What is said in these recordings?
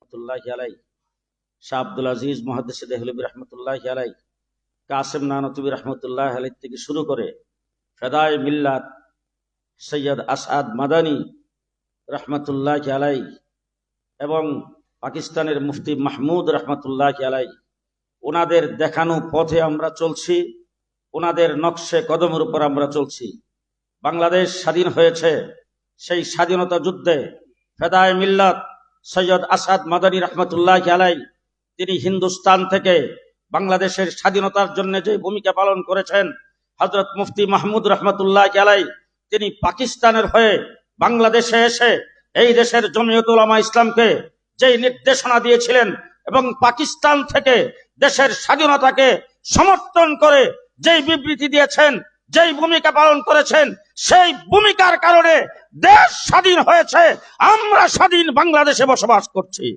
রহমতুল্লাহি আলাই, শাহ আব্দুল আজিজ মুহাদ্দিস দেহলভী রহমতুল্লাহি আলাই, কাসেম নানতুবী রহমতুল্লাহ আলাই থেকে শুরু করে ফেদায়ে মিল্লাত সৈয়দ আসাদ মাদানী রহমতুল্লাহি আলাই এবং পাকিস্তানের মুফতি মাহমুদ রহমতুল্লাহি আলাই, ওনাদের দেখানো পথে আমরা চলছি, ওনাদের নকশে কদমের উপর আমরা চলছি। বাংলাদেশ স্বাধীন হয়েছে, সেই স্বাধীনতা যুদ্ধে ফেদায়ে মিল্লাত সৈয়দ আসাদ মাদানী রহমতুল্লাহি আলাই তিনি হিন্দুস্তান থেকে বাংলাদেশের স্বাধীনতার জন্য যে ভূমিকা পালন করেছেন, হযরত মুফতি মাহমুদ রহমতুল্লাহি আলাই তিনি পাকিস্তানের হয়ে বাংলাদেশে এসে এই দেশের জমিয়ত উলামা ইসলামকে যেই নির্দেশনা দিয়েছিলেন এবং পাকিস্তান থেকে দেশের স্বাধীনতাকে সমর্থন করে যেই বিবৃতি দিয়েছেন, যেই ভূমিকা পালন করেছেন, সেই ভূমিকার কারণে দেশ স্বাধীন হয়েছে, আমরা স্বাধীন বাংলাদেশে বসবাস করছি।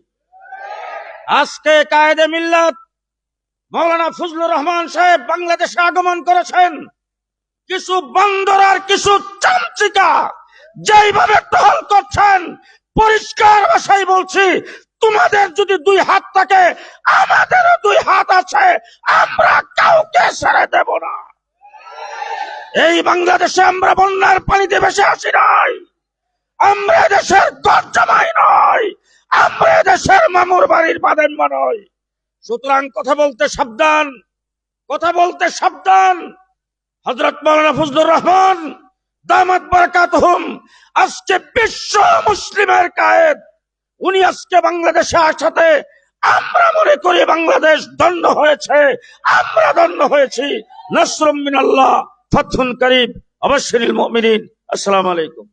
আজকে কায়েদে মিল্লাত মাওলানা ফজলুর রহমান সাহেব বাংলাদেশে আগমন করেছেন। কিছু বান্দর আর কিছু চামচিকা যেইভাবে টহল করছেন, পরিষ্কার ভাষায় বলছি, তোমাদের যদি দুই হাত থাকে, আমাদেরও দুই হাত আছে, আমরা কাউকে ছেড়ে দেব না। এই বাংলাদেশে আমরা বন্যার পানিতে ভেসে আসি নাই, আমরা দেশের গর্জমাই নয়, আমরা দেশের মামুর বাড়ির বাদেম্বা নয়। সুতরাং কথা বলতে সাবধান, কথা বলতে সাবধান। হযরত মাওলানা ফজলুর রহমান দামাত বারাকাতুহুম আজকে বিশ্ব মুসলিমের কায়েদ, উনি আজকে বাংলাদেশে আসাতে আমরা মনে করি বাংলাদেশ ধন্য হয়েছে, আমরা ধন্য হয়েছি। নাসরুম মিনাল্লাহ, ফাতহুন করিব, আবাশশিরিল মুমিনিন। আসসালামু আলাইকুম।